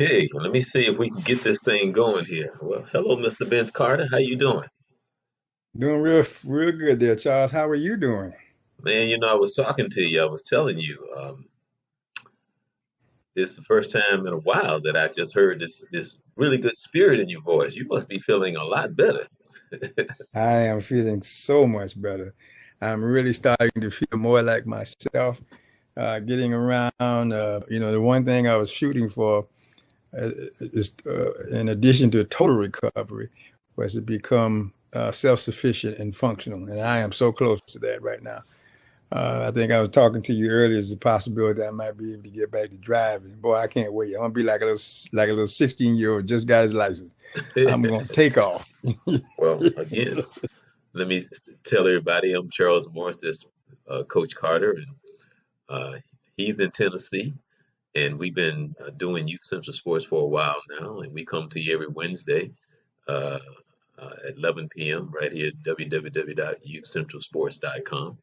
Okay, let me see if we can get this thing going here. Well, hello, Mr. Vince Carter. How you doing? Doing real good there, Charles. How are you doing? Man, I was talking to you. I was telling you, it's the first time in a while that I just heard this really good spirit in your voice. You must be feeling a lot better. I am feeling so much better. I'm really starting to feel more like myself, getting around. The one thing I was shooting for is, in addition to total recovery, was to become self-sufficient and functional. And I am so close to that right now. I think I was talking to you earlier. There's a possibility I might be able to get back to driving. Boy, I can't wait. I'm gonna be like a little 16-year-old just got his license. I'm gonna take off. Well, again, let me tell everybody I'm Charles Morse, this Coach Carter, and uh, he's in Tennessee. And we've been doing Youth Central Sports for a while now, and we come to you every Wednesday uh, at 11 p.m. right here at www.youthcentralsports.com.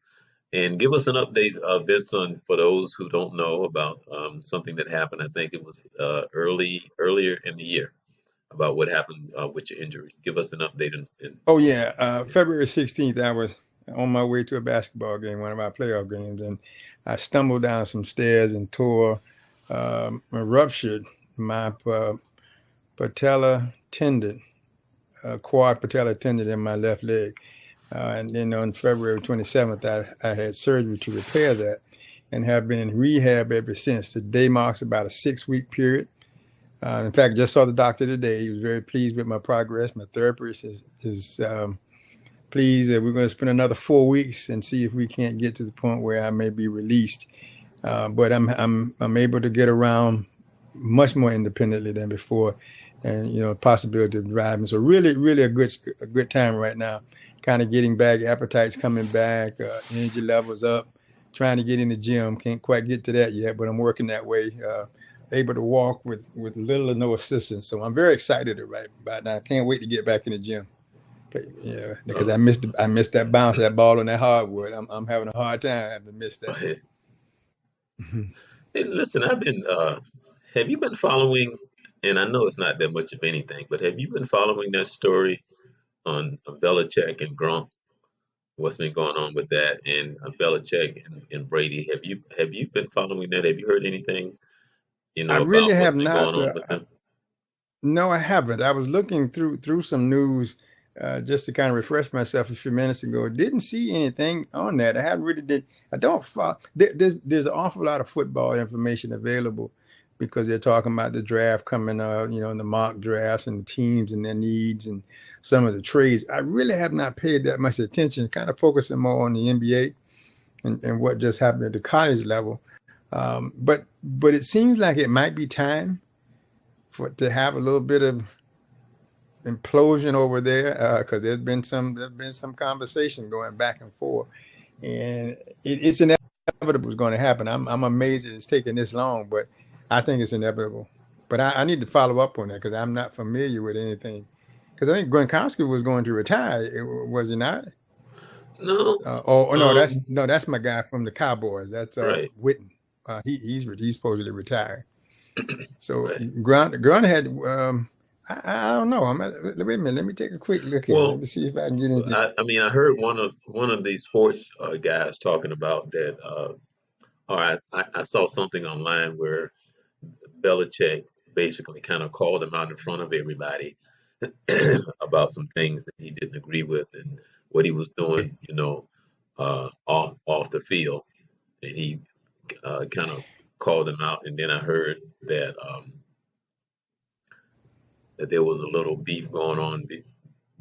And give us an update, Vince, on for those who don't know about something that happened. I think it was earlier in the year about what happened with your injuries. Give us an update. Oh yeah, February 16th, I was on my way to a basketball game, one of our playoff games, and I stumbled down some stairs and ruptured my patella tendon, quad patella tendon in my left leg. And then on February 27th, I had surgery to repair that and have been in rehab ever since. Today marks about a 6-week period. In fact, just saw the doctor today. He was very pleased with my progress. My therapist is pleased that we're going to spend another 4 weeks and see if we can't get to the point where I may be released. But I'm able to get around much more independently than before, and possibility of driving. So really a good time right now. Kind of getting back, appetite's coming back, energy levels up. Trying to get in the gym. Can't quite get to that yet, but I'm working that way. Able to walk with little or no assistance. So I'm very excited right about now. I can't wait to get back in the gym. But, yeah, because Oh, I missed that bounce, that ball on that hardwood. I'm having a hard time having to miss that. hey, listen, have you been following? And I know it's not that much of anything, but have you been following that story on Belichick and Gronk? What's been going on with that and Belichick and Brady? Have you been following that? Have you heard anything, I about really what's have been going not. on with them? No, I haven't. I was looking through some news just to kind of refresh myself a few minutes ago. Didn't see anything on that. I haven't really did. I don't follow. There's an awful lot of football information available because they're talking about the draft coming up, and the mock drafts and the teams and their needs and some of the trades. I really have not paid that much attention, kind of focusing more on the NBA and what just happened at the college level. But it seems like it might be time for to have a little bit of implosion over there because there's been some conversation going back and forth, and it's inevitable it's going to happen. I'm amazed that it's taken this long, but I think it's inevitable. But I need to follow up on that because I'm not familiar with anything. Because I think Gronkowski was going to retire, was he not? No, Oh no, um, that's my guy from the Cowboys. That's right, Witten. He's supposedly retired. So right. Grunt had I don't know. Wait a minute. Let me take a quick look here. Let Well, me see if I can get anything. I mean, I heard one of these sports guys talking about that. Or I saw something online where Belichick basically kind of called him out in front of everybody about some things that he didn't agree with and what he was doing, off the field, and he kind of called him out. And then I heard that there was a little beef going on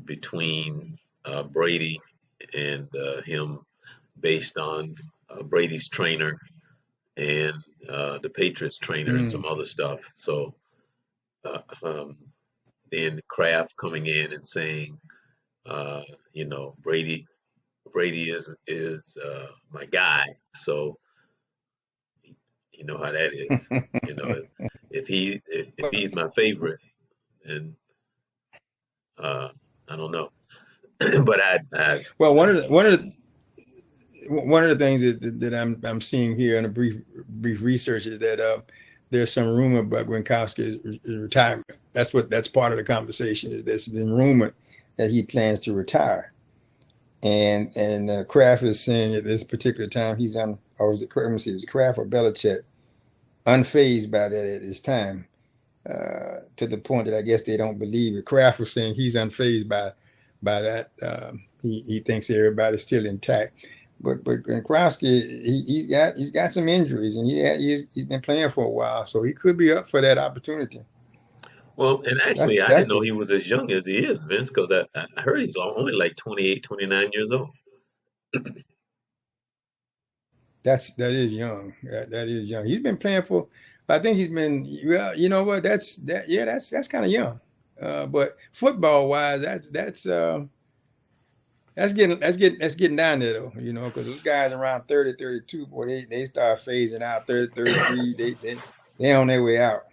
between Brady and him based on Brady's trainer and the Patriots trainer and Mm. some other stuff. So uh, um, then Kraft coming in and saying, uh, Brady is my guy. So you know how that is. You know, if he's my favorite, and uh, I don't know, but I Well, uh, one of the things that I'm seeing here in a brief research is that there's some rumor about Gronkowski's retirement. That's part of the conversation. There's been rumored that he plans to retire, and Kraft is saying at this particular time he's on, or was it, let me see, it was Kraft or Belichick, unfazed by that at this time, to the point that I guess they don't believe it. Kraft was saying he's unfazed by that. He thinks everybody's still intact. But Gronkowski, he's got some injuries, and he's been playing for a while, so he could be up for that opportunity. Well, and actually, I That's didn't know the he was as young as he is, Vince, because I heard he's only like 28, 29 years old. that is young. That is young. He's been playing for. I think he's been. Well, you know what? That's kind of young. But football wise, that's getting down there though. You know, because those guys around 30, 32, boy, they start phasing out. 30, 33, they on their way out.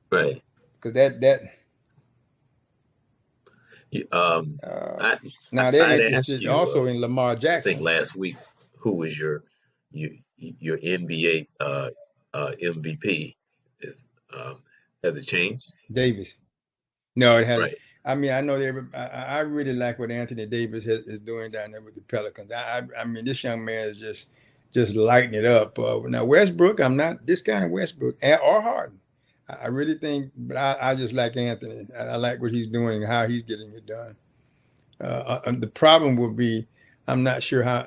Right. Because that You- uh, I, now they're I'd asked interested you, also in Lamar I think Jackson. last week, who was your NBA MVP? Is, um, has it changed? Davis. No, it hasn't. Right. I mean, I know I really like what Anthony Davis is doing down there with the Pelicans. I mean, this young man is just lighting it up. Now Westbrook, I'm not this kind of Westbrook or Harden. I really think, but I just like Anthony. I like what he's doing, how he's getting it done. The problem will be, I'm not sure how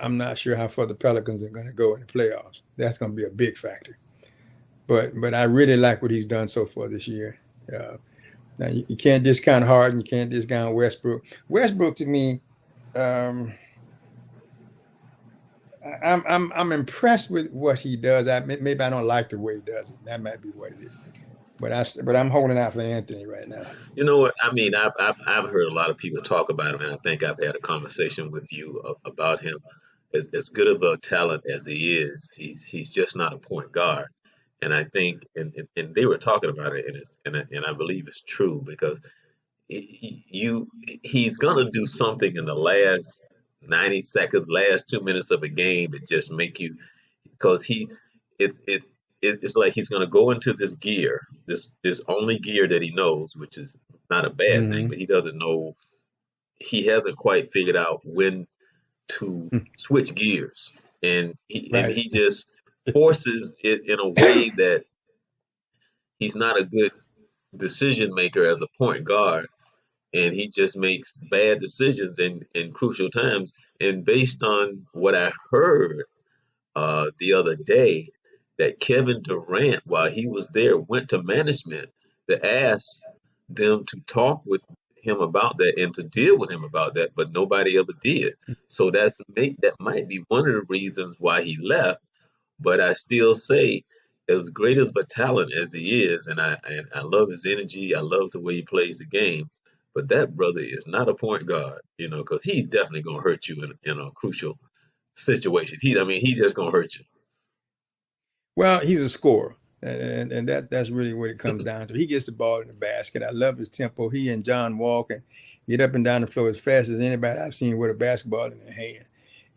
far the Pelicans are going to go in the playoffs. That's going to be a big factor. But I really like what he's done so far this year. Uh, Now you can't discount Harden, you can't discount Westbrook. Westbrook to me, um, I'm impressed with what he does. Maybe I don't like the way he does it. That might be what it is. But I'm holding out for Anthony right now. You know what? I mean, I've heard a lot of people talk about him, and I think I've had a conversation with you about him. As good of a talent as he is, he's just not a point guard. And I think, and they were talking about it, and I believe it's true because he's gonna do something in the last 90 seconds, last 2 minutes of a game that just make you, because it's it's it's like he's gonna go into this gear, this only gear that he knows, which is not a bad thing, Hmm. but he doesn't know, he hasn't quite figured out when to switch gears, and Right. he just forces it in a way that he's not a good decision maker as a point guard, and he just makes bad decisions in crucial times. And based on what I heard the other day, that Kevin Durant, while he was there, went to management to ask them to talk with him about that and to deal with him about that, but nobody ever did. So that might be one of the reasons why he left. But I still say, as great as a talent as he is, and I love his energy, I love the way he plays the game. But that brother is not a point guard, because he's definitely gonna hurt you in a crucial situation. I mean, he's just gonna hurt you. Well, he's a scorer, and that's really what it comes down to. He gets the ball in the basket. I love his tempo. He and John Wall can get up and down the floor as fast as anybody I've seen with a basketball in their hand.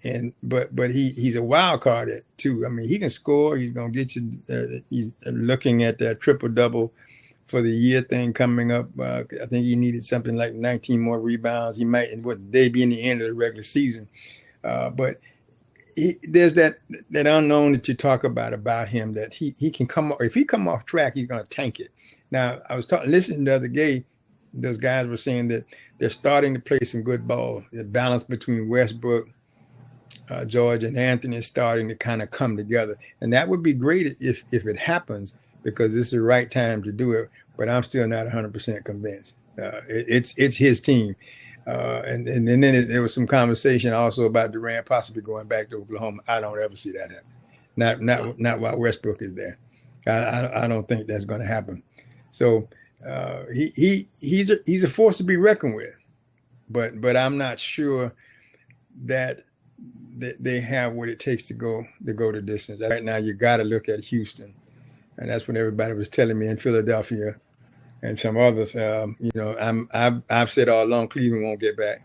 And but he's a wild card at too. I mean, he can score. He's gonna get you. He's looking at that triple double for the year thing coming up. I think he needed something like 19 more rebounds. He might, and what they be in the end of the regular season. But there's that unknown that you talk about him, that he can come, if he come off track, he's going to tank it. Now I was listening the other day. Those guys were saying that they're starting to play some good ball. The balance between Westbrook, George, and Anthony is starting to kind of come together, and that would be great if it happens, because this is the right time to do it. But I'm still not 100% convinced. It's his team. And then there was some conversation also about Durant possibly going back to Oklahoma. I don't ever see that happen. Not while Westbrook is there. I don't think that's going to happen. So he's a force to be reckoned with. But I'm not sure that they have what it takes to go the distance. Right now, you got to look at Houston, and that's what everybody was telling me in Philadelphia and some others. I've said all along Cleveland won't get back.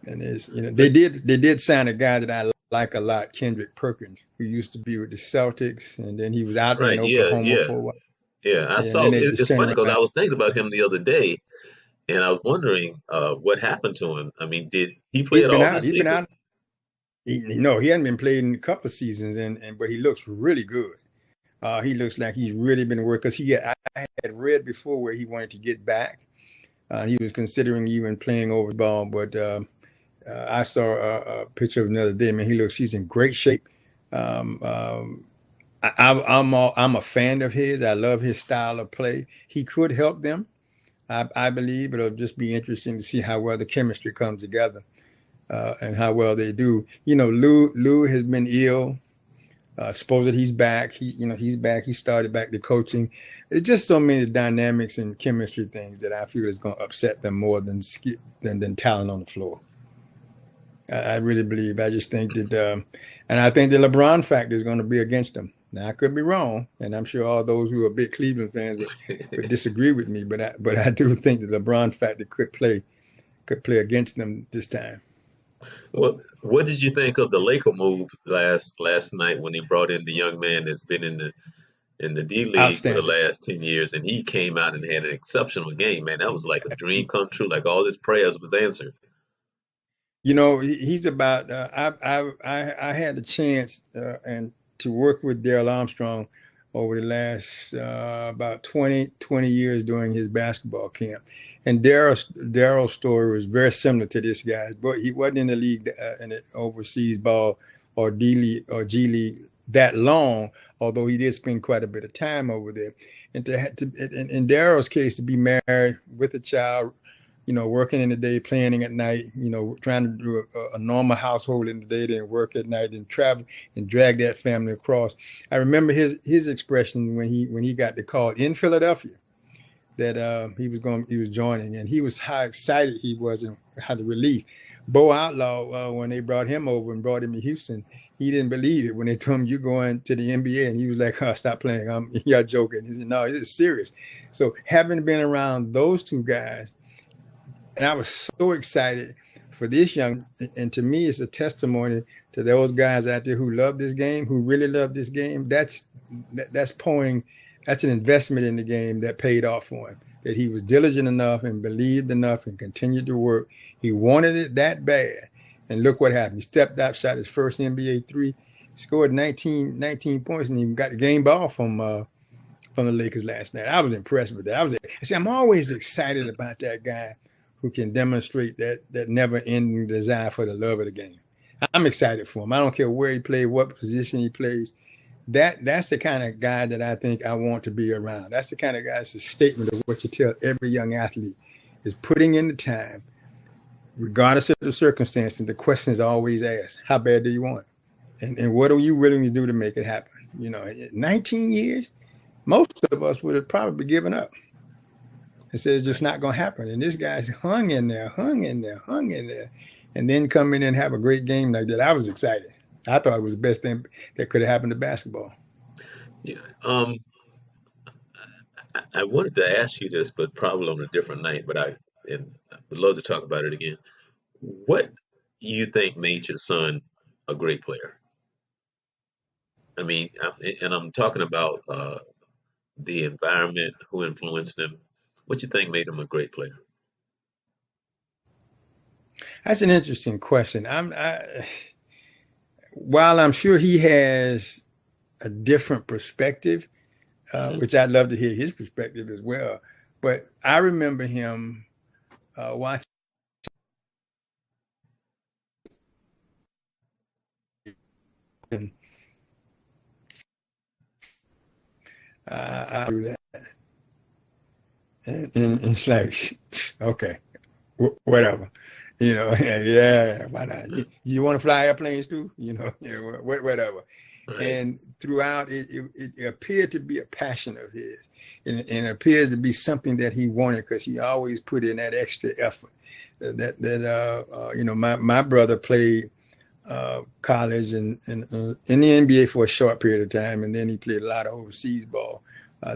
And they did sign a guy that I like a lot Kendrick Perkins, who used to be with the Celtics, and then he was out there in Right. Yeah. Oklahoma Yeah. for a while, Yeah. I and saw. then they just It's turned funny because around. I was thinking about him the other day, and I was wondering what happened to him. I mean, did he play He's at been all out. this He's been season? out. No, he hadn't been played in a couple of seasons, and but he looks really good. He looks like he's really been working because I had read before where he wanted to get back. He was considering even playing over the ball, but I saw a picture of another day. Man, he's in great shape. Um, um, I'm a fan of his. I love his style of play. He could help them. I believe it'll just be interesting to see how well the chemistry comes together and how well they do. Lou has been ill. Suppose that he's back. He's back. He started back to coaching. It's just so many dynamics and chemistry things that I feel is going to upset them more than talent on the floor. I really believe. I just think that, and I think the LeBron factor is going to be against them. Now I could be wrong, and I'm sure all those who are big Cleveland fans would disagree with me. But I do think the LeBron factor could play against them this time. What did you think of the Laker move last night when he brought in the young man that's been in the D League for the Outstanding. last 10 years, and he came out and had an exceptional game, man. That was like a dream come true. Like all his prayers was answered. He's about. I had the chance and to work with Daryl Armstrong over the last about 20 years during his basketball camp, and Daryl's story was very similar to this guy's, but he wasn't in the league in the overseas ball or D League or G League that long, although he did spend quite a bit of time over there. And in Daryl's case, to be married with a child, working in the day, planning at night, trying to do a normal household in the day, then work at night, then travel and drag that family across. I remember his expression when he got the call in Philadelphia that he was joining, and he was how excited he was and how the relief. Bo Outlaw, when they brought him over and brought him to Houston, he didn't believe it when they told him you're going to the NBA, and he was like, "Oh, stop playing! Y'all joking." He said, "No, it's serious." So having been around those two guys, and I was so excited for this young, and to me, it's a testimony to those guys out there who love this game, who really love this game. That's pouring, that's an investment in the game that paid off for him. That he was diligent enough and believed enough and continued to work. He wanted it that bad, and look what happened. He stepped out, shot his first NBA three, scored 19 points, and even got the game ball from the Lakers last night. I was impressed with that. I'm always excited about that guy who can demonstrate that never-ending desire for the love of the game. I'm excited for him. I don't care where he plays, what position he plays. That's the kind of guy that I think I want to be around. That's the kind of guy. It's a statement of what you tell every young athlete is putting in the time, regardless of the circumstances. The question is always asked: how bad do you want it? And what are you willing to do to make it happen? 19 years, most of us would have probably given up and said it's just Right. not going to happen. And this guy's hung in there, hung in there, hung in there, and then come in and have a great game like that. I was excited. I thought it was the best thing that could have happened to basketball. Yeah. I wanted to ask you this, but probably on a different night. I would love to talk about it again. What you think made your son a great player? I mean, and I'm talking about the environment, who influenced him. What you think made him a great player? That's an interesting question. While I'm sure he has a different perspective, Hmm. which I'd love to hear his perspective as well, but I remember him watching. I do that, and it's like, okay, whatever. Yeah, why not? You want to fly airplanes too? Yeah, whatever. Right. And throughout it appeared to be a passion of his, and it appears to be something that he wanted because he always put in that extra effort. My brother played college and in the NBA for a short period of time, and then he played a lot of overseas ball.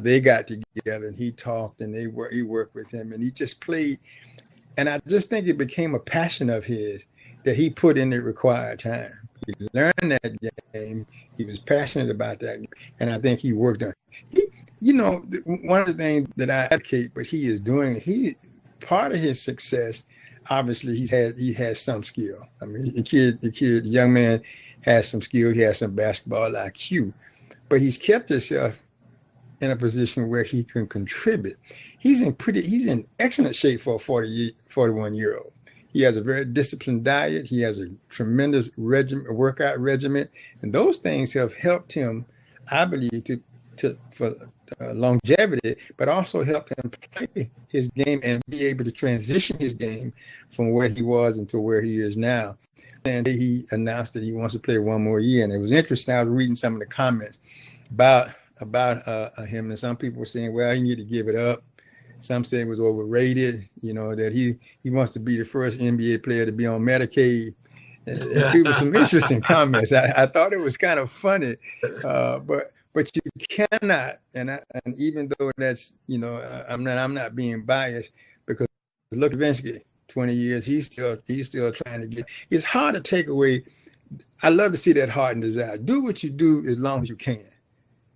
They got together and he talked, and he worked with him, and he just played. And I just think it became a passion of his that he put in the required time. He learned that game. He was passionate about that, and I think he worked on it. One of the things that I advocate, but he is doing, he part of his success, obviously he has some skill. I mean, the young man has some skill. He has some basketball IQ, but he's kept himself in a position where he can contribute. He's in excellent shape for a 41-year-old. He has a very disciplined diet. He has a tremendous workout regimen, and those things have helped him, I believe, for longevity, but also helped him play his game and be able to transition his game from where he was into where he is now. And he announced that he wants to play one more year, and it was interesting. I was reading some of the comments about him, and some people were saying, well, he needed to give it up. Some said it was overrated, that he wants to be the first NBA player to be on Medicaid. And it was some interesting comments. I thought it was kind of funny, but you cannot, and even though that's, I'm not being biased, because look, Vinsky, 20 years, he's still trying to get. It's hard to take away. I love to see that heart and desire. Do what you do as long as you can.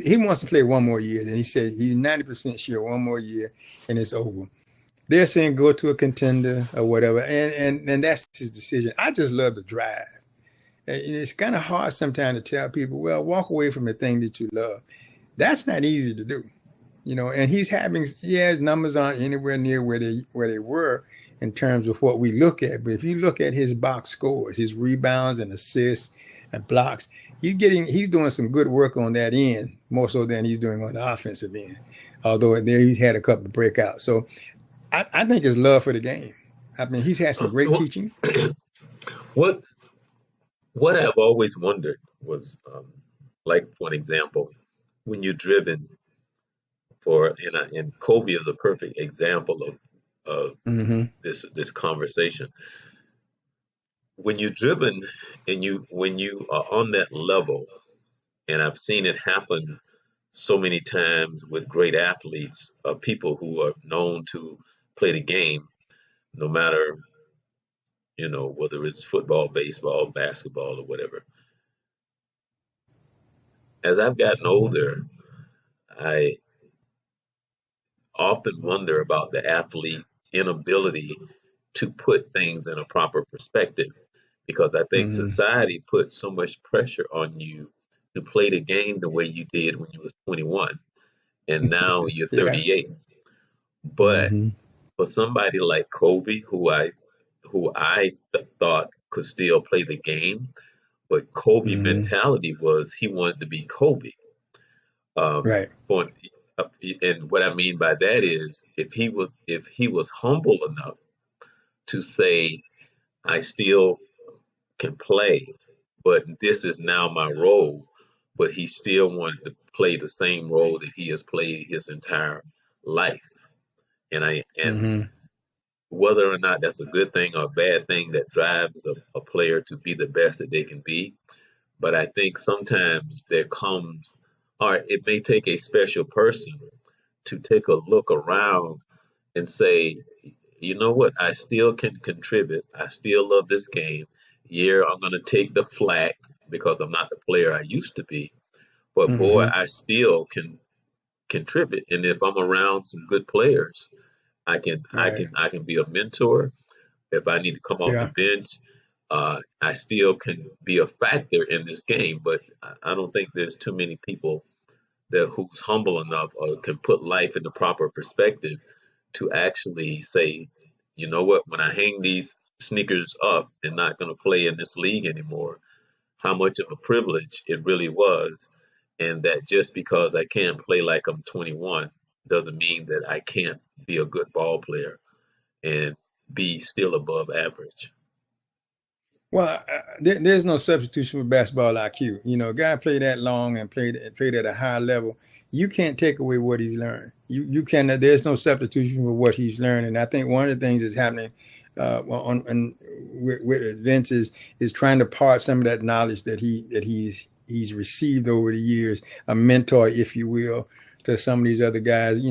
He wants to play one more year. Then he said he's 90% sure one more year and it's over. They're saying go to a contender or whatever, and that's his decision. I just love the drive. And it's kind of hard sometimes to tell people, well, walk away from the thing that you love. That's not easy to do, And his numbers aren't anywhere near where they were in terms of what we look at. But if you look at his box scores, his rebounds and assists and blocks, he's doing some good work on that end, more so than he's doing on the offensive end. Although there he's had a couple of breakouts. So I think his love for the game. I mean, he's had some great teaching. What I've always wondered was, like for an example, when you're driven and Kobe is a perfect example of this conversation. When you're driven and when you are on that level, and I've seen it happen so many times with great athletes, people who are known to play the game, no matter, whether it's football, baseball, basketball, or whatever. As I've gotten older, I often wonder about the athlete inability to put things in a proper perspective, because I think society puts so much pressure on you to play the game the way you did when you was 21 and now you're 38. But for somebody like Kobe, who I thought could still play the game, but Kobe mentality was he wanted to be Kobe. Right. And what I mean by that is if he was humble enough to say, I still can play, but this is now my role, but he still wanted to play the same role that he has played his entire life. And whether or not that's a good thing or a bad thing that drives a player to be the best that they can be. But I think sometimes it may take a special person to take a look around and say, you know what, I still can contribute. I still love this game. Yeah, I'm going to take the flack because I'm not the player I used to be. But boy, I still can contribute. And if I'm around some good players, I can be a mentor. If I need to come off the bench, I still can be a factor in this game. But I don't think there's too many people who's humble enough or can put life in the proper perspective to actually say, you know what, when I hang these sneakers up and not going to play in this league anymore, how much of a privilege it really was. And that just because I can't play like I'm 21 doesn't mean that I can't be a good ball player and be still above average. Well, there's no substitution for basketball IQ. A guy played that long and played at a high level. You can't take away what he's learned. You can. There's no substitution for what he's learned. And I think one of the things that's happening with Vince is trying to part some of that knowledge that he's received over the years, a mentor, if you will, to some of these other guys.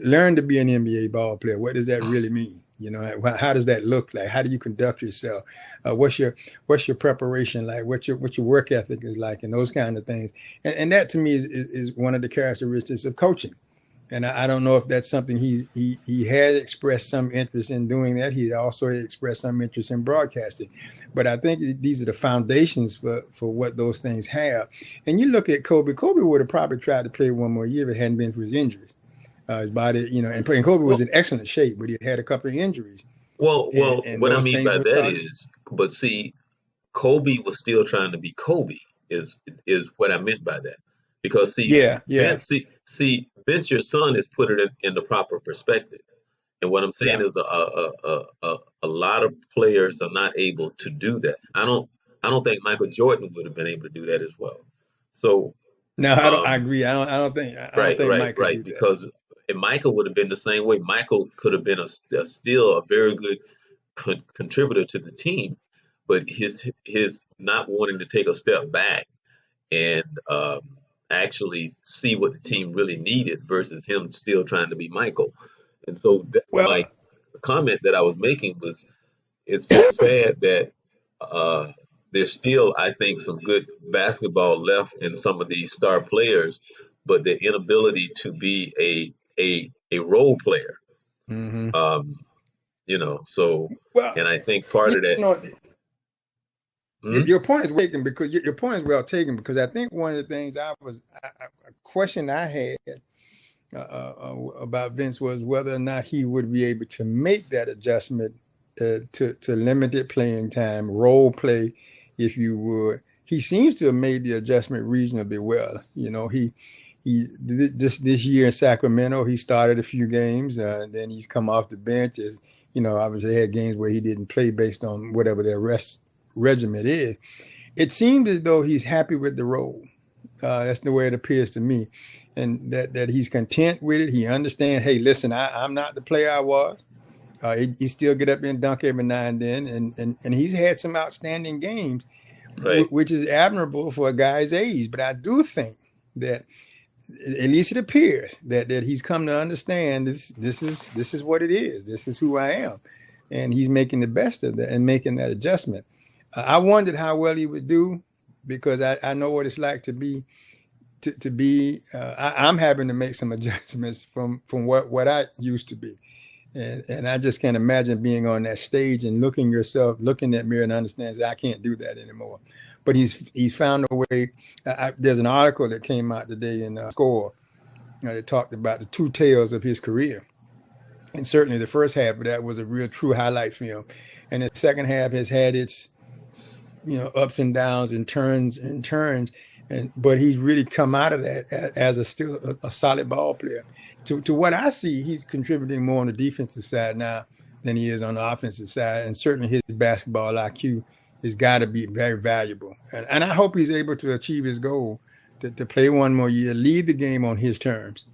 Learn to be an NBA ball player. What does that really mean? You know, how does that look like? How do you conduct yourself? What's your preparation like? What's your work ethic is like, and those kind of things. And that to me is one of the characteristics of coaching. And I don't know if that's something he had expressed some interest in doing that. He also expressed some interest in broadcasting. But I think these are the foundations for what those things have. And you look at Kobe. Kobe would have probably tried to play one more year if it hadn't been for his injuries. His body, and Kobe was Well, in excellent shape, but he had a couple of injuries, and what I those mean things by were that starting. is, but see, Kobe was still trying to be Kobe. Is what I meant by that. Because see, Yeah, yeah, Vince, your son has put it in the proper perspective. And what I'm saying yeah. is a lot of players are not able to do that. I don't think Michael Jordan would have been able to do that as well. So No, I don't. I um, agree. I don't think right, Mike could right. do that. Because and Michael would have been the same way. Michael could have been still a very good contributor to the team, but his not wanting to take a step back and actually see what the team really needed versus him still trying to be Michael. And so my Well, comment that I was making was it's just sad that uh, there's still, I think, some good basketball left in some of these star players, but the inability to be a role player. hmm Um, so well, and I think part you of that. know, your, Hmm? your point is well taken because your point is well taken because I think one of the things a question I had about Vince was whether or not he would be able to make that adjustment to limited playing time, role play, if you would. He seems to have made the adjustment reasonably well. This year in Sacramento, he started a few games, and then he's come off the bench. As obviously had games where he didn't play based on whatever their rest regiment is. It seems as though he's happy with the role. That's the way it appears to me, and that he's content with it. He understands. Hey, listen, I'm not the player I was. He still get up and dunk every now and then, and he's had some outstanding games, Right, which is admirable for a guy's age. But I do think that at least it appears that he's come to understand this is what it is. This is who I am, and he's making the best of that and making that adjustment. I wondered how well he would do because I know what it's like to be to be I'm having to make some adjustments from what I used to be, and I just can't imagine being on that stage and looking at mirror and understands that I can't do that anymore. But he's found a way. There's an article that came out today in Score that talked about the two tales of his career, and certainly the first half of that was a real true highlight film, and the second half has had its ups and downs and turns, but he's really come out of that as still a solid ball player. To what I see, he's contributing more on the defensive side now than he is on the offensive side, and certainly his basketball IQ has got to be very valuable. And I hope he's able to achieve his goal to play one more year, lead the game on his terms.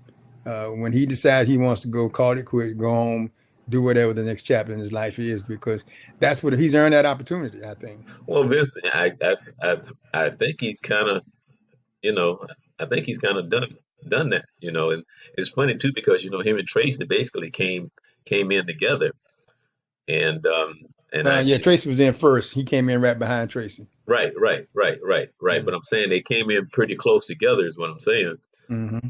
When he decides he wants to go, call it quits, go home, do whatever the next chapter in his life is, because that's what he's earned that opportunity, I think. well, Vince, I think he's kind of, you know, I think he's kind of done that, and it's funny too because him and Tracy basically came in together, and Yeah, Tracy was in first. He came in right behind Tracy. right. But Mm-hmm. I'm saying they came in pretty close together is what I'm saying, Mm-hmm.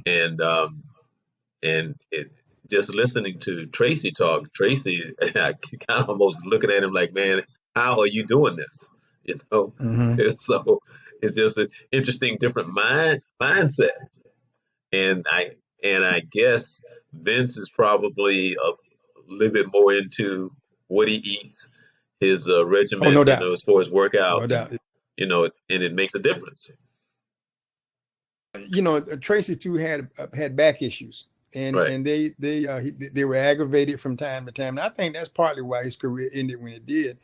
and it just listening to Tracy talk, Tracy, I kind of almost looking at him like, man, how are you doing this? You know, Mm-hmm. so it's just an interesting different mindset. And I guess Vince is probably a little bit more into what he eats, his Oh, regimen, no doubt, as far as workout, no and doubt. and it makes a difference. Tracy too had back issues, and Right. and they were aggravated from time to time. And I think that's partly why his career ended when it did.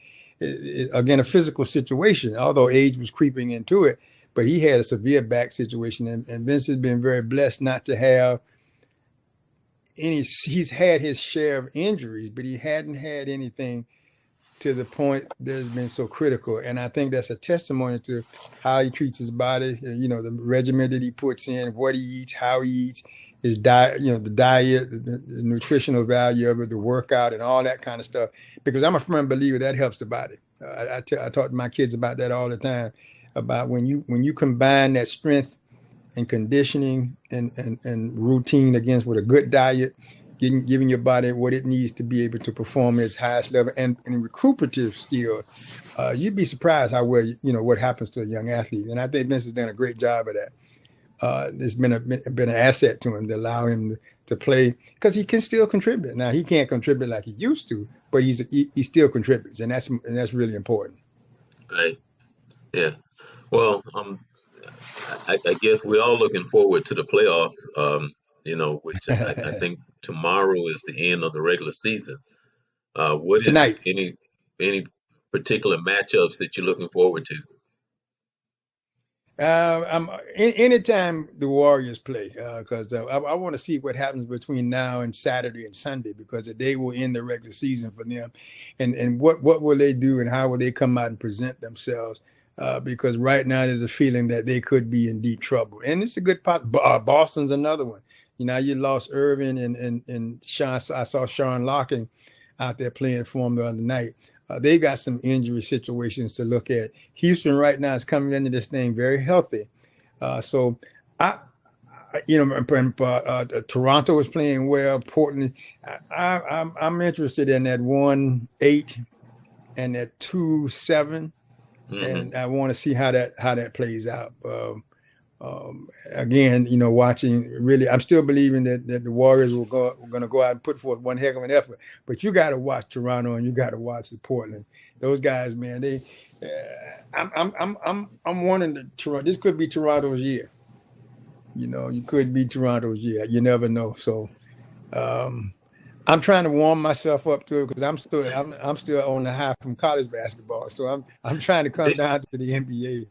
Again, a physical situation, although age was creeping into it, but he had a severe back situation, and Vince has been very blessed not to have any. He's had his share of injuries, but he hadn't had anything to the point that has been so critical. And I think that's a testimony to how he treats his body, the regimen that he puts in, what he eats, how he eats. his diet, the diet, the nutritional value of it, the workout, and all that kind of stuff. Because I'm a firm believer that helps the body. I talk to my kids about that all the time, about when you combine that strength and conditioning and routine against with a good diet, giving your body what it needs to be able to perform at its highest level, and recuperative skills. You'd be surprised how well what happens to a young athlete, and I think Vince has done a great job of that. It's been an asset to him to allow him to play, because he can still contribute. Now he can't contribute like he used to, but he still contributes, and that's really important. Right. Yeah. Well, I guess we're all looking forward to the playoffs. Which I think tomorrow is the end of the regular season. What is Tonight. any particular matchups that you're looking forward to? Anytime the Warriors play, because I want to see what happens between now and Saturday and Sunday, because the day will end the regular season for them, and what will they do and how will they come out and present themselves? Because right now there's a feeling that they could be in deep trouble, and it's a good pot. Boston's another one. You lost Irvin and Sean. I saw Sean Larkin out there playing for them the other night. They got some injury situations to look at. Houston right now is coming into this thing very healthy. So Toronto is playing well. Portland, I'm interested in that 1-8 and that 2-7, and I want to see how that plays out. Again, watching, really, I'm still believing that the Warriors are going to go out and put forth one heck of an effort. But you got to watch Toronto and you got to watch the Portland. Those guys, man, I'm wanting to Toronto. This could be Toronto's year. You could be Toronto's year. You never know. So I'm trying to warm myself up to it, because I'm still on the high from college basketball. So I'm trying to come down to the NBA.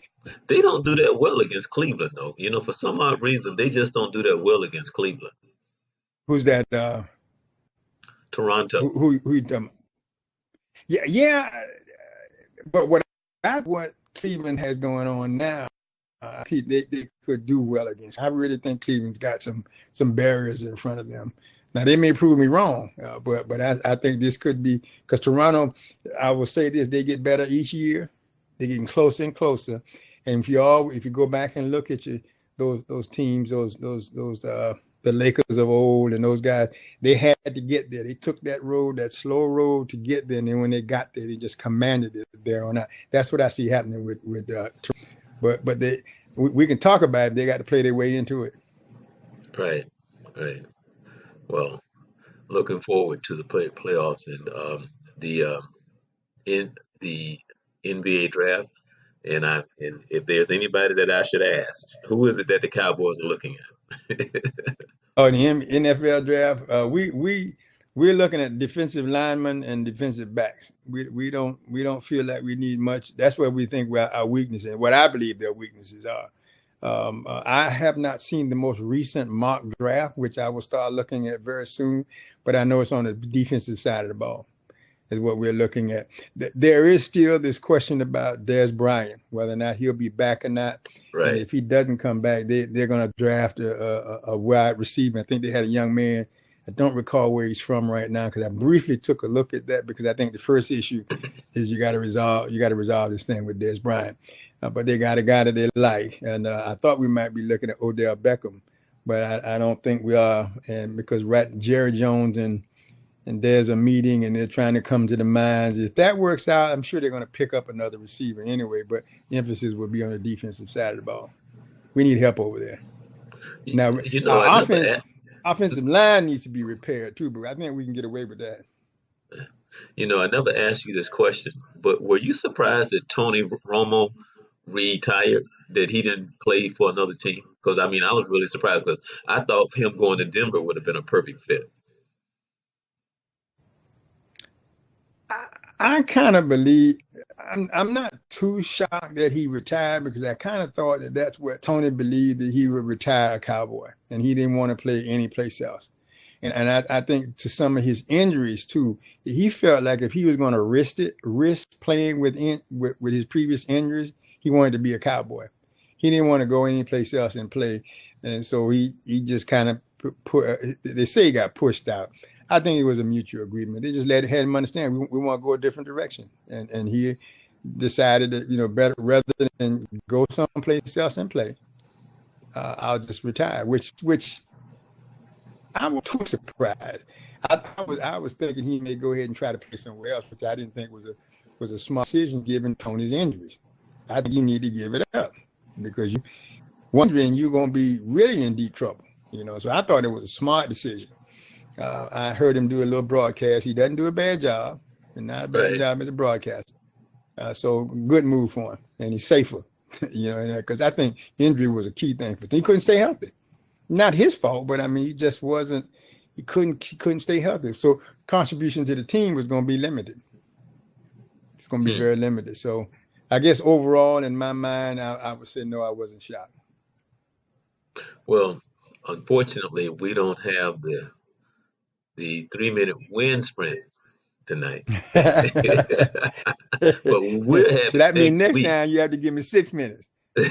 They don't do that well against Cleveland, though. For some odd reason, they just don't do that well against Cleveland. Who's that? Toronto. Who you talking? Yeah. But what Cleveland has going on now, they could do well against. I really think Cleveland's got some barriers in front of them. Now they may prove me wrong, but I think this could be, because Toronto, I will say this: they get better each year. They're getting closer and closer. And if you go back and look at those teams, the Lakers of old and those guys, they had to get there. They took that slow road to get there, and then when they got there, they just commanded it there on out. That's what I see happening with but we can talk about it. They got to play their way into it. Right. Well, looking forward to the playoffs and the NBA draft. And if there's anybody that I should ask, who is it that the Cowboys are looking at? Oh, the NFL draft. We're looking at defensive linemen and defensive backs. We don't feel like we need much. That's where we think our weaknesses, and what I believe their weaknesses are. I have not seen the most recent mock draft, which I will start looking at very soon, but I know it's on the defensive side of the ball is what we're looking at. There is still this question about Dez Bryant, whether or not he'll be back or not. Right. And if he doesn't come back, they're going to draft a wide receiver. I think they had a young man. I don't recall where he's from right now, because I briefly took a look at that, because I think the first issue is you got to resolve this thing with Dez Bryant. But they got a guy that they like, and I thought we might be looking at Odell Beckham, but I don't think we are. And because Jerry Jones and there's a meeting and they're trying to come to the minds. If that works out, I'm sure they're going to pick up another receiver anyway, but the emphasis will be on the defensive side of the ball. We need help over there. Now, our offensive line needs to be repaired too, but I think we can get away with that. I never asked you this question, but were you surprised that Tony Romo retired, that he didn't play for another team? Because, I was really surprised, because I thought him going to Denver would have been a perfect fit. I kind of believe, I'm not too shocked that he retired, because I kind of thought that that's what Tony believed, that he would retire a Cowboy and he didn't want to play any place else. And I think to some of his injuries too, he felt like if he was going to risk playing with his previous injuries, he wanted to be a Cowboy. He didn't want to go any place else and play. and so he just kind of they say he got pushed out. I think it was a mutual agreement. They just had him understand we want to go a different direction, and he decided that better rather than go someplace else and play, I'll just retire. Which I was too surprised. I was thinking he may go ahead and try to play somewhere else, which I didn't think was a smart decision given Tony's injuries. I think you need to give it up because you wondering you're going to be really in deep trouble. So I thought it was a smart decision. I heard him do a little broadcast. He doesn't do a bad job, and not a bad Right. job as a broadcaster. So good move for him, and he's safer. Because I think injury was a key thing for him. He couldn't stay healthy. Not his fault, but I mean, he just wasn't. He couldn't stay healthy. So contribution to the team was going to be limited. It's going to be Hmm. very limited. So I guess overall, in my mind, I would say no, I wasn't shocked. Well, unfortunately, we don't have the 3 minute wind sprint tonight. But we will have So it that means next next week. time you have to give me 6 minutes. You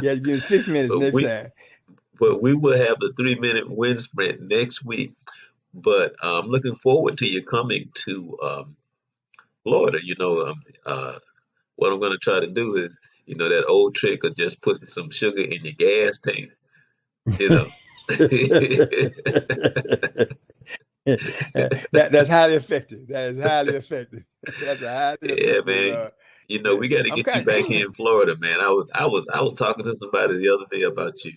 have to give me 6 minutes but next we time. but we will have the 3 minute wind sprint next week. But I'm looking forward to you coming to Florida. What I'm going to try to do is, that old trick of just putting some sugar in your gas tank. You know. That's highly effective. That is highly effective. That's a highly Yeah, effective. man. We got to I'm get you kind back here of. in Florida, man. I was talking to somebody the other day about you.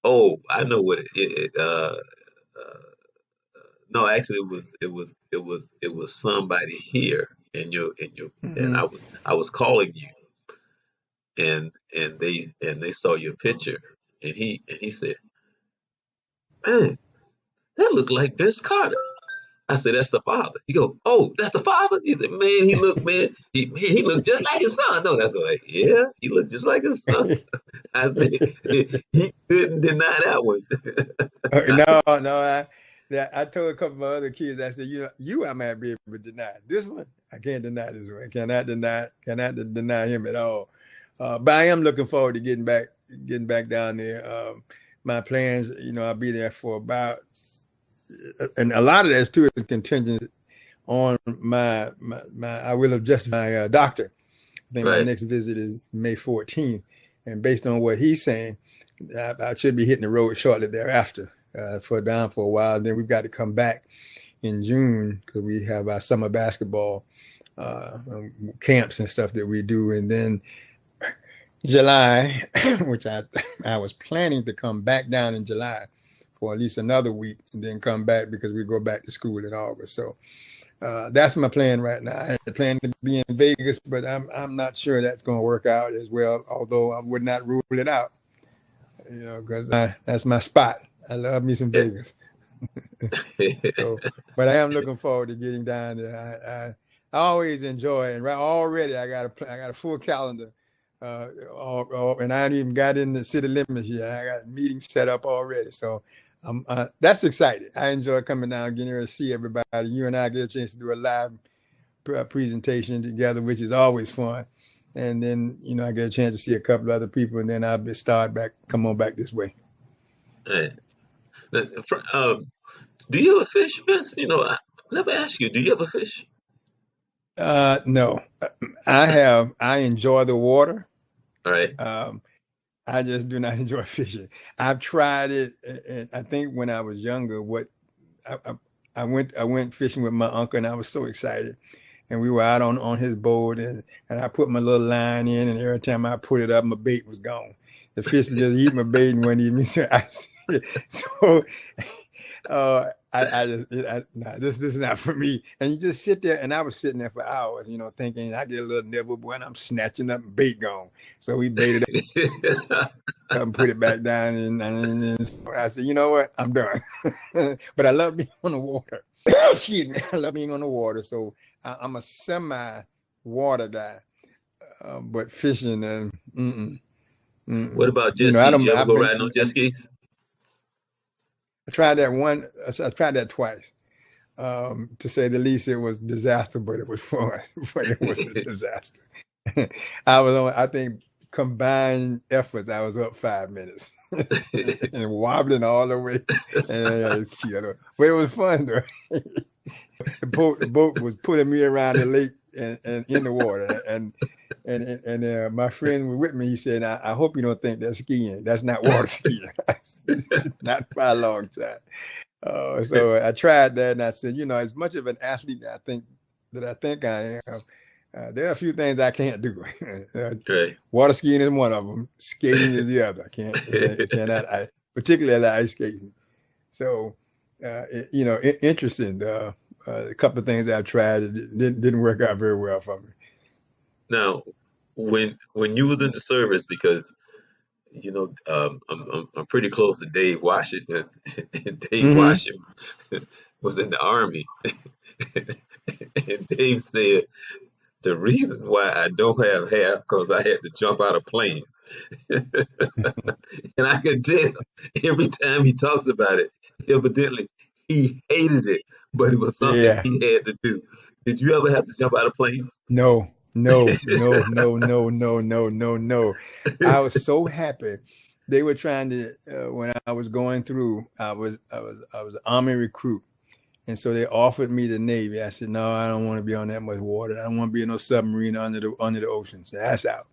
Oh, I know what uh no, actually it was somebody here and Hmm. I was calling you and they saw your picture and he said, "Man, that looked like Vince Carter." I said, "That's the father." He go, "Oh, that's the father." He said, "Man, he looked just like his son." No, that's like, yeah, he looked just like his son. I said, he couldn't deny that one. No, no. I told a couple of my other kids. I said, I might be able to deny this one. I can't deny this one. Cannot deny him at all. But I am looking forward to getting back down there. My plans, I'll be there for about, and a lot of that too is contingent on I will have just my doctor. I think my Right. next visit is May 14th, and based on what he's saying, I should be hitting the road shortly thereafter for a while. Then we've got to come back in June because we have our summer basketball camps and stuff that we do, and then July, which I was planning to come back down in July for at least another week, and then come back because we go back to school in August. So that's my plan right now. I had planned to be in Vegas, but I'm not sure that's going to work out as well. Although I would not rule it out, because that's my spot. I love me some Yeah. Vegas. So, but I am looking forward to getting down there. I always enjoy it. And already I got a full calendar, and I haven't even got in the city limits yet. I got meetings set up already. So that's exciting. I enjoy coming down, getting here to see everybody. You and I get a chance to do a live presentation together, which is always fun. And then, I get a chance to see a couple of other people, and then come on back this way. Right. Now, do you ever fish, Vince? I never asked you. Do you ever fish? No, I enjoy the water. All right. Um, I just do not enjoy fishing. I've tried it, and I think when I was younger, I, I, I went fishing with my uncle, and I was so excited. And we were out on his boat, and I put my little line in, and every time I put it up, my bait was gone. The fish would just eat my bait and wouldn't even. So nah, this is not for me. And you just sit there, and I was sitting there for hours, thinking I get a little nibble, boy, and I'm snatching up and bait gone. So we baited up and put it back down, and I said, you know what, I'm done. But I love being on the water. Excuse me, I love being on the water. So I'm a semi water guy, but fishing and What about jet I skis? don't. You ever I've go been. riding on jet skis? I tried that one. I tried that twice. To say the least, it was disaster, but it was fun. But it was a disaster. I was on, I think, combined efforts, I was up 5 minutes and wobbling all the way. And but it was fun though. The boat was pulling me around the lake and in the water. And my friend was with me. He said, I hope you don't think that's skiing. That's not water skiing. Not for a long time. So I tried that, and I said, as much of an athlete that I think I am, there are a few things I can't do. Right. Water skiing is one of them. Skating is the other. I cannot. Particularly ice skating. So, interesting. A couple of things I've tried didn't work out very well for me. Now, when you was in the service, because I'm pretty close to Dave Washington, and Dave Hmm. Washington was in the Army, and Dave said the reason why I don't have hair because I had to jump out of planes, and I can tell every time he talks about it, evidently he hated it, but it was something Yeah. he had to do. Did you ever have to jump out of planes? No, no, no, no, no, no, no, no, no. I was so happy. They were trying to when I was going through, I was an Army recruit. And so they offered me the Navy. I said, no, I don't want to be on that much water. I don't want to be in no submarine under the ocean. So that's out.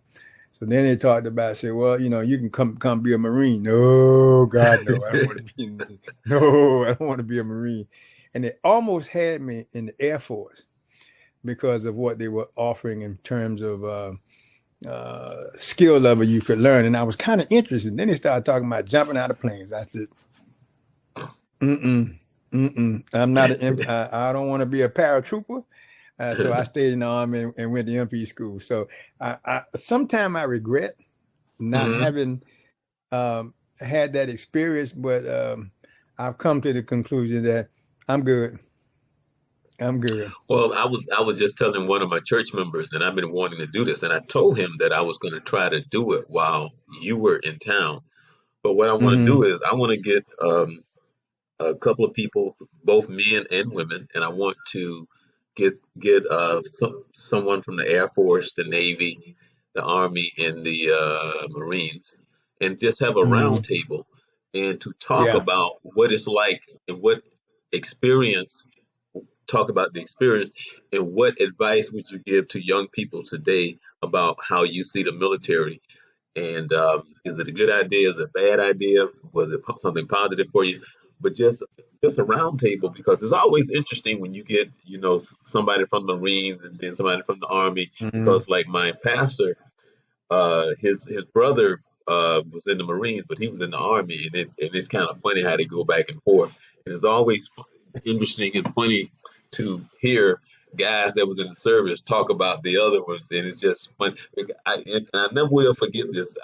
So then they talked about, say, well, you can come be a Marine. No, God, no, I don't want to be no, I don't want to be a Marine. And they almost had me in the Air Force because of what they were offering in terms of skill level you could learn. And I was kind of interested. Then they started talking about jumping out of planes. I said, mm-mm, mm-mm. I'm not I don't want to be a paratrooper. So I stayed in the Army and went to MP school. So sometimes I regret not Mhm. having had that experience, but I've come to the conclusion that I'm good. I'm good. Well, I was just telling one of my church members, and I've been wanting to do this, and I told him that I was going to try to do it while you were in town. But what I want to do Hmm. is I want to get a couple of people, both men and women, and I want to get someone from the Air Force, the Navy, the Army, and the Marines, and just have a round Hmm. table and to talk Yeah. about what it's like and what experience talk about the experience and what advice would you give to young people today about how you see the military and is it a good idea, is it a bad idea, was it something positive for you, but just a round table because it's always interesting when you get somebody from the Marines and then somebody from the Army Hmm. because like my pastor his brother was in the Marines, but he was in the Army, and it's kind of funny how they go back and forth. And it's always interesting and funny to hear guys that was in the service talk about the other ones, and it's just fun. And I never will forget this.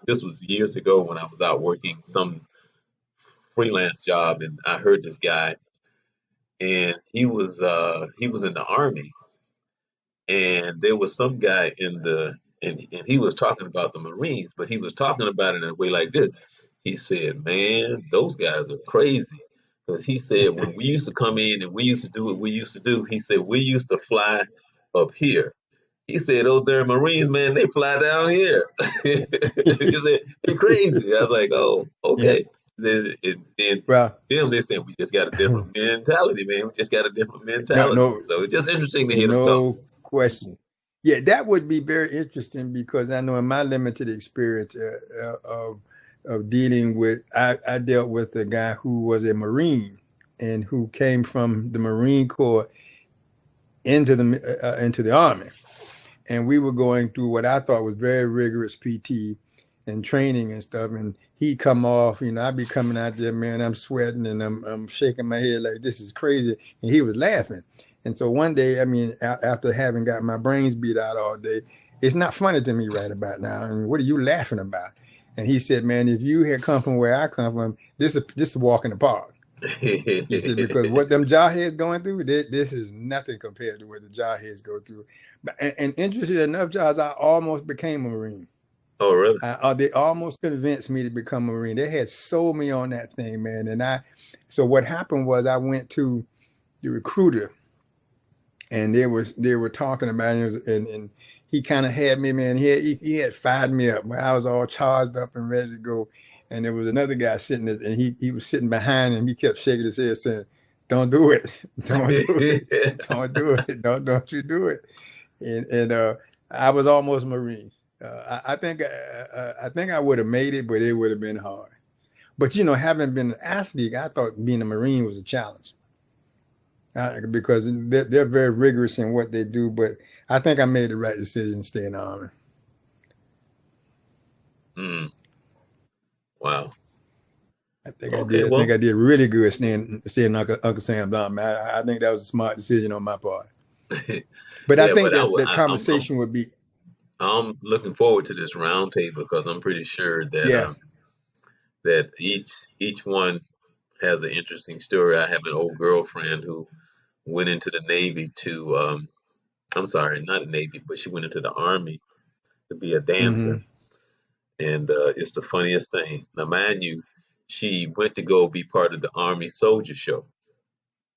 This was years ago when I was out working some freelance job, and I heard this guy, and he was in the Army, and there was some guy and he was talking about the Marines, but he was talking about it in a way like this. He said, "Man, those guys are crazy." Because he said when we used to come in and we used to do what we used to do, he said we used to fly up here. He said those damn Marines, man, they fly down here. He said they're crazy. I was like, oh, Yeah. okay. Then Well, them they said we just got a different mentality, man. We just got a different no, mentality. no, So it's just interesting to hear them talk. no question. Yeah, that would be very interesting because I know in my limited experience of dealing with, I dealt with a guy who was a Marine and who came from the Marine Corps into the Army, and we were going through what I thought was very rigorous PT and training and stuff. And he come off, I'd be coming out there, man, I'm sweating and I'm shaking my head like this is crazy. And he was laughing. And so one day, I mean, after having got my brains beat out all day, it's not funny to me right about now. I mean, what are you laughing about? And he said, man, if you had come from where I come from, this is a walk in the park. He said, because what them jawheads going through, this is nothing compared to what the jawheads go through. And interesting enough, Jaws, I almost became a Marine. Oh, really? They almost convinced me to become a Marine. They had sold me on that thing, man. So what happened was I went to the recruiter, and they were talking about it, and he kind of had me, man. He had fired me up. I was all charged up and ready to go. And there was another guy sitting there, and he was sitting behind him. He kept shaking his head, saying, "Don't do it, don't do it, don't do it, don't you do it." And I was almost Marine. I think I would have made it, but it would have been hard. But having been an athlete, I thought being a Marine was a challenge because they're very rigorous in what they do. But I think I made the right decision to stay in the Army. Mm, wow. I think I Okay, did. I think well, I did really good staying in Uncle Sam's Army. I think that was a smart decision on my part. But I yeah, think but that that I'm conversation would be, I'm looking forward to this roundtable because I'm pretty sure that yeah. that each one has an interesting story. I have an old girlfriend who went into the Navy to I'm sorry, not the Navy, but she went into the Army to be a dancer. Hmm. And it's the funniest thing. Now, mind you, she went to go be part of the Army Soldier Show,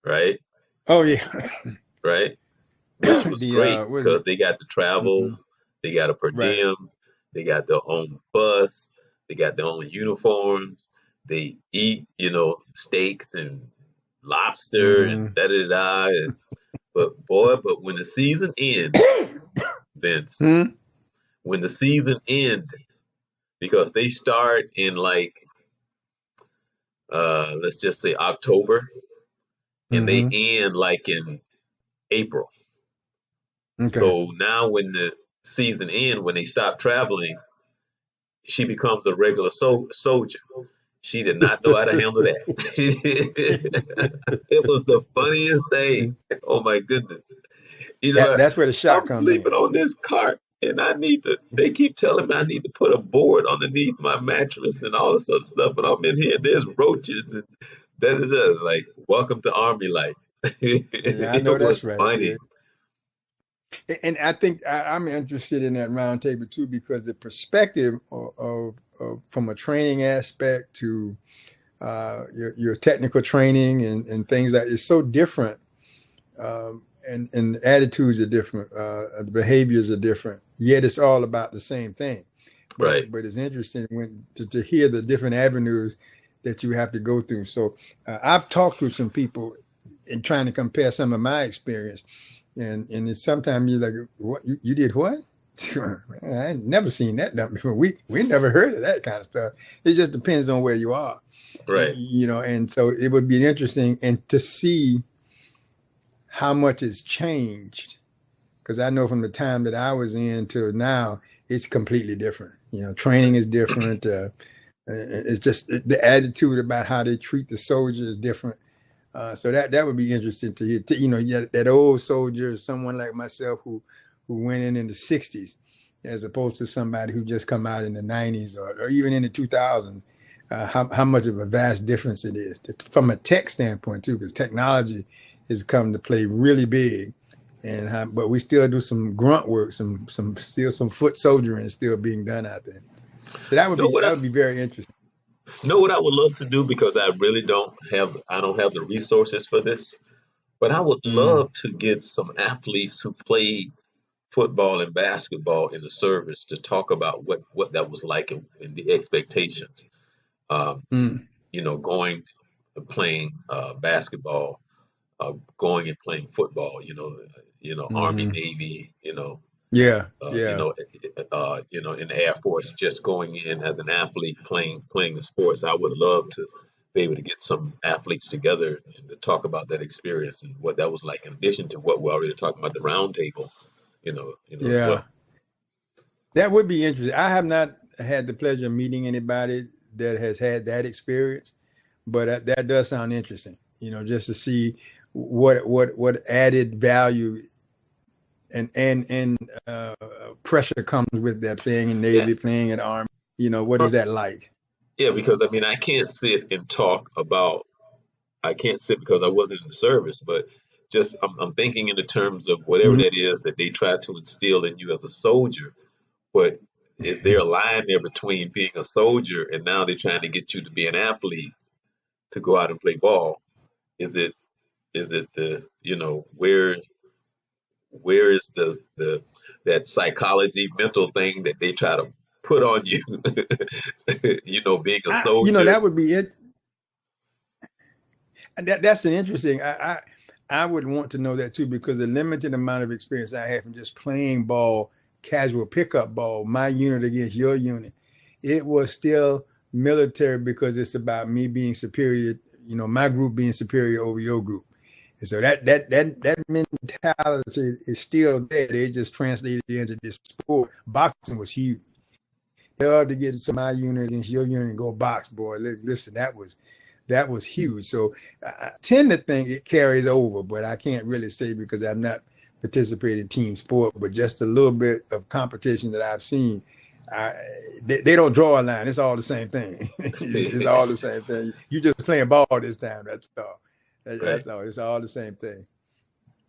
right? Oh yeah. Right? Which was The great what is because it? they got to travel, Hmm. they got a per Right. diem, they got their own bus, they got their own uniforms, they eat, steaks and lobster and Hmm. da da da. But boy, but when the season end, Vince, Hmm. when the season end, because they start in like let's just say October and they Hmm. end like in April. Okay. So now when the season ends, when they stop traveling, she becomes a regular soldier. She did not know how to handle that. It was the funniest thing. Oh my goodness. That's where the shock I'm comes in. sleeping on this cart and they keep telling me I need to put a board underneath my mattress and all this other stuff. And I'm in here, there's roaches and da da da. Like, welcome to Army life. Yeah, I It know was that's right. Yeah. funny. And I think I'm interested in that roundtable too because the perspective of from a training aspect to your technical training and things that is so different, and the attitudes are different, the behaviors are different. Yet it's all about the same thing. Right, But it's interesting to hear the different avenues that you have to go through. So I've talked to some people in trying to compare some of my experience, and it's sometimes you're like, what you did what? I ain't never seen that done before. We never heard of that kind of stuff. It just depends on where you are, right, and so it would be interesting and to see how much has changed because I know from the time that I was in till now, it's completely different. Training is different. It's just the attitude about how they treat the soldier is different. So that would be interesting to hear. Yeah, that old soldier, someone like myself who went in the '60s, as opposed to somebody who just come out in the '90s or even in the 2000s. How much of a vast difference it is from a tech standpoint too, because technology has come to play really big, but we still do some grunt work, some foot soldiering is still being done out there. So that would know be what that I would be very interesting. know what I would love to do because I don't have the resources for this, but I would Mm, love to get some athletes who played football and basketball in the service to talk about what that was like and the expectations. Um, mm, going and playing basketball, going and playing football. Army, mm-hmm. Navy. Yeah, Uh, you yeah. know, in the Air Force, just going in as an athlete, playing the sports. I would love to be able to get some athletes together and to talk about that experience and what that was like, in addition to what we're already talking about the round table. As Yeah, well. that would be interesting. I have not had the pleasure of meeting anybody that has had that experience, but that does sound interesting. Just to see what added value and pressure comes with that playing in Yeah, Navy, playing in Army. What is that like? yeah, because I mean, I can't sit and talk about. I can't sit because I wasn't in the service, but just I'm thinking in the terms of whatever Mhm. that is that they try to instill in you as a soldier. But is there a line there between being a soldier and now they're trying to get you to be an athlete to go out and play ball? Is it the where is the that psychology mental thing that they try to put on you? Being a soldier. that would be it. That's an interesting. I would want to know that too because the limited amount of experience I had from just playing ball, casual pickup ball, my unit against your unit, it was still military because it's about me being superior. My group being superior over your group. And so that mentality is still there. They just translated it into this sport. Boxing was huge. Hard to get my unit against your unit and go box, boy. Listen, that was huge. So I tend to think it carries over, but I can't really say because I've not participated in team sport. But just a little bit of competition that I've seen, I, they don't draw a line. It's all the same thing. It's all the same thing. You just playing ball this time. That's all. Right. That's all. It's all the same thing.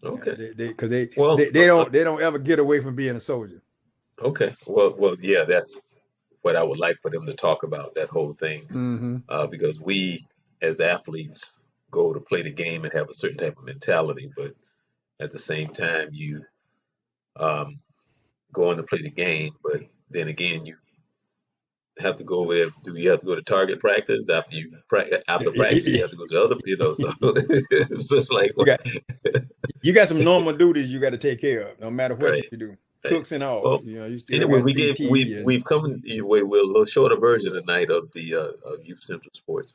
Okay. Because they, Well, they, they don't they don't ever get away from being a soldier. okay. Well, yeah, that's what I would like for them to talk about, that whole thing, Mm-hmm. because we as athletes go to play the game and have a certain type of mentality, but at the same time, you um, go on to play the game, but then again, you have to go over there. Do you have to go to target practice after practice? You have to go to So it's just like, You what? got you got some normal duties you got to take care of, no matter what you Right. do. Right. Cooks and all. Well, You still anyway, got PT and we've come anyway with a little shorter version tonight of the of Youth Central Sports.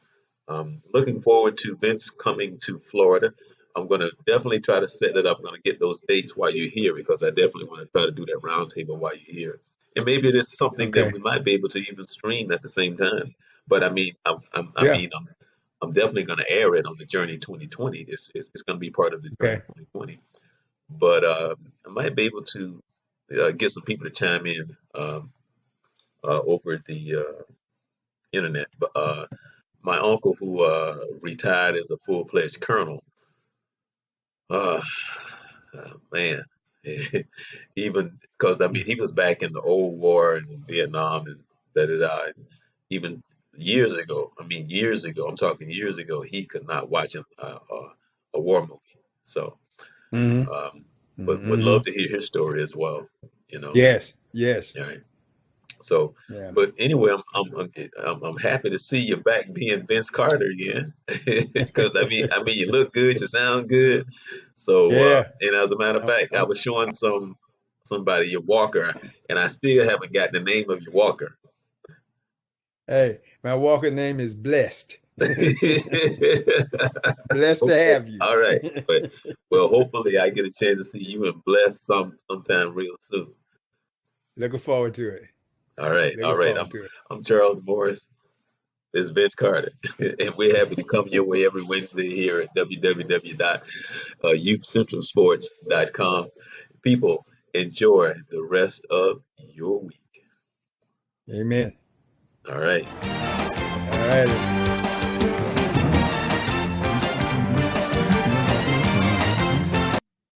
Looking forward to Vince coming to Florida. I'm going to definitely try to set it up. I'm going to get those dates while you're here because I definitely want to try to do that roundtable while you're here. And maybe it is something that okay. we might be able to even stream at the same time. But I mean, Yeah. I'm definitely going to air it on the Journey 2020. It's going to be part of the Journey Okay. 2020. But I might be able to get some people to chime in over the internet. But my uncle, who retired as a full-fledged colonel, uh, man, even because I mean he was back in the old war and Vietnam and da da da. And even years ago, I mean years ago, I'm talking years ago, he could not watch a war movie. So, Mm-hmm. um, but would Mm-hmm. love to hear his story as well. You know, Yes. Yes. all right. So, Yeah. but anyway, I'm happy to see you back being Vince Carter again, because I mean you look good, you sound good. So, Yeah. and as a matter of I'm, fact, I I'm, was showing somebody your walker, and I still haven't got the name of your walker. hey, my walker name is Blessed. Blessed to Okay, have you. all right, but well, hopefully I get a chance to see you and Bless sometime real soon. Looking forward to it. All right, all Looking right. forward to it. I'm Charles Morris. This is Vince Carter, and we're happy to come your way every Wednesday here at www.youthcentralsports.com. People, enjoy the rest of your week. Amen. All right. All righty.